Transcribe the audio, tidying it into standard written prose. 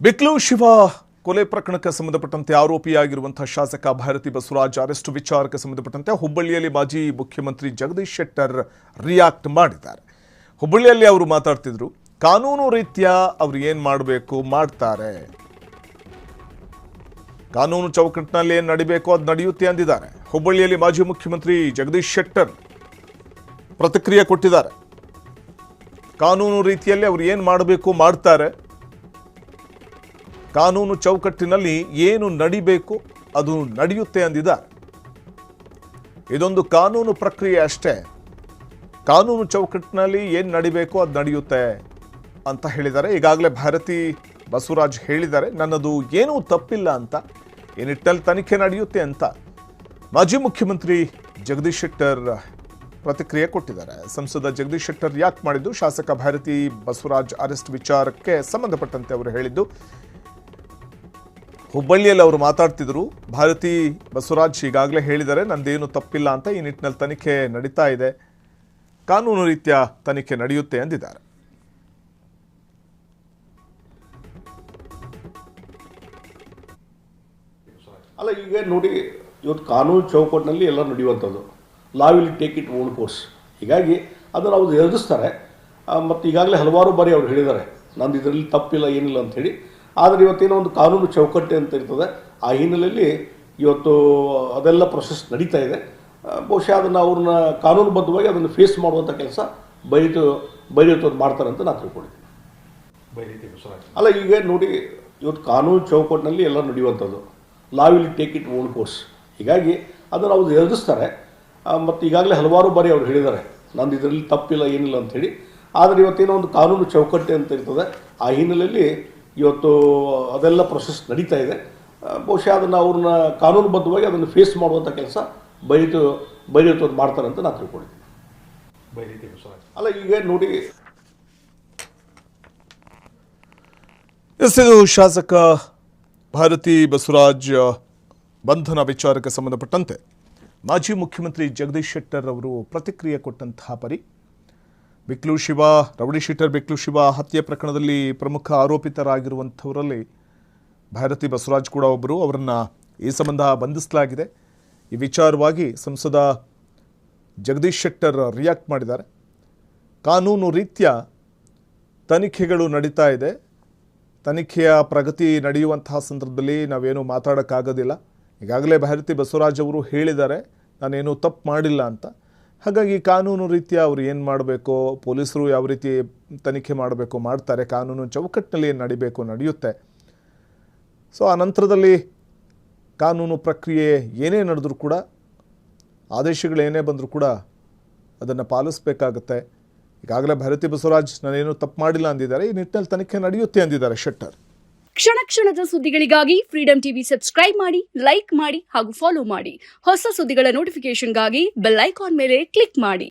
ಬಿಕ್ಲು ಶಿವ ಕೊಲೆ ಪ್ರಕರಣಕ್ಕೆ ಸಂಬಂಧಪಟ್ಟಂತೆ ಆರೋಪಿಯಾಗಿರುವಂತಹ ಶಾಸಕ ಭಾರತಿ ಬಸವರಾಜ್ ಅರೆಸ್ಟ್ ವಿಚಾರಕ್ಕೆ ಸಂಬಂಧಪಟ್ಟಂತೆ ಹುಬ್ಬಳ್ಳಿಯಲ್ಲಿ ಮಾಜಿ ಮುಖ್ಯಮಂತ್ರಿ ಜಗದೀಶ್ ಶೆಟ್ಟರ್ ರಿಯಾಕ್ಟ್ ಮಾಡಿದ್ದಾರೆ. ಹುಬ್ಬಳ್ಳಿಯಲ್ಲಿ ಅವರು ಮಾತಾಡ್ತಿದ್ರು, ಕಾನೂನು ರೀತ್ಯ ಅವರು ಏನು ಮಾಡಬೇಕು ಮಾಡ್ತಾರೆ, ಕಾನೂನು ಚೌಕಟ್ಟಿನಲ್ಲಿ ಏನು ನಡಿಬೇಕು ಅದು ನಡೆಯುತ್ತೆ ಅಂದಿದ್ದಾರೆ. ಹುಬ್ಬಳ್ಳಿಯಲ್ಲಿ ಮಾಜಿ ಮುಖ್ಯಮಂತ್ರಿ ಜಗದೀಶ್ ಶೆಟ್ಟರ್ ಪ್ರತಿಕ್ರಿಯೆ ಕೊಟ್ಟಿದ್ದಾರೆ. ಕಾನೂನು ರೀತಿಯಲ್ಲಿ ಅವರು ಏನು ಮಾಡಬೇಕು ಮಾಡ್ತಾರೆ, ಕಾನೂನು ಚೌಕಟ್ಟಿನಲ್ಲಿ ಏನು ನಡಿಬೇಕು ಅದು ನಡೆಯುತ್ತೆ ಅಂದಿದ್ದಾರೆ. ಇದೊಂದು ಕಾನೂನು ಪ್ರಕ್ರಿಯೆ ಅಷ್ಟೇ, ಕಾನೂನು ಚೌಕಟ್ಟಿನಲ್ಲಿ ಏನು ನಡಿಬೇಕು ಅದು ನಡೆಯುತ್ತೆ ಅಂತ ಹೇಳಿದ್ದಾರೆ. ಈಗಾಗಲೇ ಭಾರತಿ ಬಸವರಾಜ್ ಹೇಳಿದ್ದಾರೆ, ನನ್ನದು ಏನೂ ತಪ್ಪಿಲ್ಲ ಅಂತ, ಈ ನಿಟ್ಟಿನಲ್ಲಿ ತನಿಖೆ ನಡೆಯುತ್ತೆ ಅಂತ ಮಾಜಿ ಮುಖ್ಯಮಂತ್ರಿ ಜಗದೀಶ್ ಶೆಟ್ಟರ್ ಪ್ರತಿಕ್ರಿಯೆ ಕೊಟ್ಟಿದ್ದಾರೆ. ಸಂಸದ ಜಗದೀಶ್ ಶೆಟ್ಟರ್ ಯಾಕೆ ಮಾಡಿದ್ದು, ಶಾಸಕ ಭಾರತಿ ಬಸವರಾಜ್ ಅರೆಸ್ಟ್ ವಿಚಾರಕ್ಕೆ ಸಂಬಂಧಪಟ್ಟಂತೆ ಅವರು ಹೇಳಿದ್ದು. ಹುಬ್ಬಳ್ಳಿಯಲ್ಲಿ ಅವರು ಮಾತಾಡ್ತಿದ್ರು, ಭಾರತಿ ಬಸವರಾಜ್ ಈಗಾಗಲೇ ಹೇಳಿದ್ದಾರೆ ನಂದೇನು ತಪ್ಪಿಲ್ಲ ಅಂತ, ಈ ನಿಟ್ಟಿನಲ್ಲಿ ತನಿಖೆ ನಡೀತಾ ಇದೆ, ಕಾನೂನು ರೀತ್ಯ ತನಿಖೆ ನಡೆಯುತ್ತೆ ಅಂದಿದ್ದಾರೆ. ಅಲ್ಲ, ಈಗ ನೋಡಿ, ಇವತ್ತು ಕಾನೂನು ಚೌಕಟ್ಟಿನಲ್ಲಿ ಎಲ್ಲ ನಡೆಯುವಂಥದ್ದು, law will take it own course. ಹೀಗಾಗಿ ಅದನ್ನು ಅವ್ರು ಎದುರಿಸ್ತಾರೆ. ಮತ್ತು ಈಗಾಗಲೇ ಹಲವಾರು ಬಾರಿ ಅವ್ರು ಹೇಳಿದ್ದಾರೆ ನಂದು ಇದರಲ್ಲಿ ತಪ್ಪಿಲ್ಲ ಏನಿಲ್ಲ ಅಂಥೇಳಿ. ಆದರೆ ಇವತ್ತೇನೋ ಒಂದು ಕಾನೂನು ಚೌಕಟ್ಟೆ ಅಂತ ಇರ್ತದೆ, ಆ ಹಿನ್ನೆಲೆಯಲ್ಲಿ ಇವತ್ತು ಅದೆಲ್ಲ ಪ್ರೊಸೆಸ್ ನಡೀತಾ ಇದೆ. ಬಹುಶಃ ಅದನ್ನು ಅವ್ರನ್ನ ಕಾನೂನುಬದ್ಧವಾಗಿ ಅದನ್ನು ಫೇಸ್ ಮಾಡುವಂಥ ಕೆಲಸ ಬೈರಿತು ಮಾಡ್ತಾರೆ ಅಂತ ನಾನು ತಿಳ್ಕೊಂಡಿದ್ದೀನಿ. ಅಲ್ಲ, ಈಗ ನೋಡಿ, ಇವತ್ತು ಕಾನೂನು ಚೌಕಟ್ಟಿನಲ್ಲಿ ಎಲ್ಲ ನಡೆಯುವಂಥದ್ದು, law will take it own course. ಹೀಗಾಗಿ ಅದನ್ನು ಅವ್ರು ಎದುರಿಸ್ತಾರೆ. ಮತ್ತು ಈಗಾಗಲೇ ಹಲವಾರು ಬಾರಿ ಅವ್ರು ಹೇಳಿದ್ದಾರೆ ನಂದು ಇದರಲ್ಲಿ ತಪ್ಪಿಲ್ಲ ಏನಿಲ್ಲ ಅಂಥೇಳಿ. ಆದರೆ ಇವತ್ತೇನೋ ಒಂದು ಕಾನೂನು ಚೌಕಟ್ಟೆ ಅಂತ ಇರ್ತದೆ, ಆ ಹಿನ್ನೆಲೆಯಲ್ಲಿ ಇವತ್ತು ಅದೆಲ್ಲ ಪ್ರೊಸೆಸ್ ನಡೀತಾ ಇದೆ. ಬಹುಶಃ ಅದನ್ನು ಅವ್ರನ್ನ ಕಾನೂನುಬದ್ಧವಾಗಿ ಅದನ್ನು ಫೇಸ್ ಮಾಡುವಂಥ ಕೆಲಸ ಬೈರಿತು ಮಾಡ್ತಾರೆ ಅಂತ ನಾನು ತಿಳ್ಕೊಂಡಿದ್ದೀನಿ. ಅಲ್ಲ, ಈಗ ನೋಡಿ, ಇದು ಶಾಸಕ ಭಾರತಿ ಬಸವರಾಜ್ ಬಂಧನ ವಿಚಾರಕ್ಕೆ ಸಂಬಂಧಪಟ್ಟಂತೆ ಮಾಜಿ ಮುಖ್ಯಮಂತ್ರಿ ಜಗದೀಶ್ ಶೆಟ್ಟರ್ ಅವರು ಪ್ರತಿಕ್ರಿಯೆ ಕೊಟ್ಟಂತಹ ಪರಿ. ಬಿಕ್ಲು ಶಿವ, ರೌಡಿ ಶೀಟರ್ ಬಿಕ್ಲು ಶಿವ ಹತ್ಯೆ ಪ್ರಕರಣದಲ್ಲಿ ಪ್ರಮುಖ ಆರೋಪಿತರಾಗಿರುವಂಥವರಲ್ಲಿ ಭಾರತಿ ಬಸವರಾಜ್ ಕೂಡ ಒಬ್ಬರು. ಅವರನ್ನು ಈ ಸಂಬಂಧ ಬಂಧಿಸಲಾಗಿದೆ. ಈ ವಿಚಾರವಾಗಿ ಸಂಸದ ಜಗದೀಶ್ ಶೆಟ್ಟರ್ ರಿಯಾಕ್ಟ್ ಮಾಡಿದ್ದಾರೆ. ಕಾನೂನು ರೀತ್ಯ ತನಿಖೆಗಳು ನಡೀತಾ ಇದೆ, ತನಿಖೆಯ ಪ್ರಗತಿ ನಡೆಯುವಂತಹ ಸಂದರ್ಭದಲ್ಲಿ ನಾವೇನು ಮಾತಾಡೋಕ್ಕಾಗೋದಿಲ್ಲ. ಈಗಾಗಲೇ ಭಾರತಿ ಬಸವರಾಜ್ ಅವರು ಹೇಳಿದ್ದಾರೆ ನಾನೇನು ತಪ್ಪು ಮಾಡಿಲ್ಲ ಅಂತ. ಹಾಗಾಗಿ ಕಾನೂನು ರೀತ್ಯ ಅವರು ಏನು ಮಾಡಬೇಕು, ಪೊಲೀಸರು ಯಾವ ರೀತಿ ತನಿಖೆ ಮಾಡಬೇಕು ಮಾಡ್ತಾರೆ, ಕಾನೂನು ಚೌಕಟ್ಟಿನಲ್ಲಿ ಏನು ನಡಿಬೇಕು ನಡೆಯುತ್ತೆ. ಸೊ ಆ ನಂತರದಲ್ಲಿ ಕಾನೂನು ಪ್ರಕ್ರಿಯೆ ಏನೇ ನಡೆದರೂ ಕೂಡ, ಆದೇಶಗಳೇನೇ ಬಂದರೂ ಕೂಡ ಅದನ್ನು ಪಾಲಿಸಬೇಕಾಗತ್ತೆ. ಈಗಾಗಲೇ ಭಾರತಿ ಬಸವರಾಜ್ ನಾನೇನು ತಪ್ಪು ಮಾಡಿಲ್ಲ ಅಂದಿದ್ದಾರೆ, ಈ ನಿಟ್ಟಿನಲ್ಲಿ ತನಿಖೆ ನಡೆಯುತ್ತೆ ಅಂದಿದ್ದಾರೆ ಶೆಟ್ಟರ್. ಕ್ಷಣ ಕ್ಷಣದ ಸುದ್ದಿಗಳಿಗಾಗಿ ಫ್ರೀಡಂ ಟಿವಿ ಸಬ್ಸ್ಕ್ರೈಬ್ ಮಾಡಿ, ಲೈಕ್ ಮಾಡಿ ಹಾಗೂ ಫಾಲೋ ಮಾಡಿ. ಹೊಸ ಸುದ್ದಿಗಳ ನೋಟಿಫಿಕೇಶನ್ಗಾಗಿ ಬೆಲ್ ಐಕಾನ್ ಮೇಲೆ ಕ್ಲಿಕ್ ಮಾಡಿ.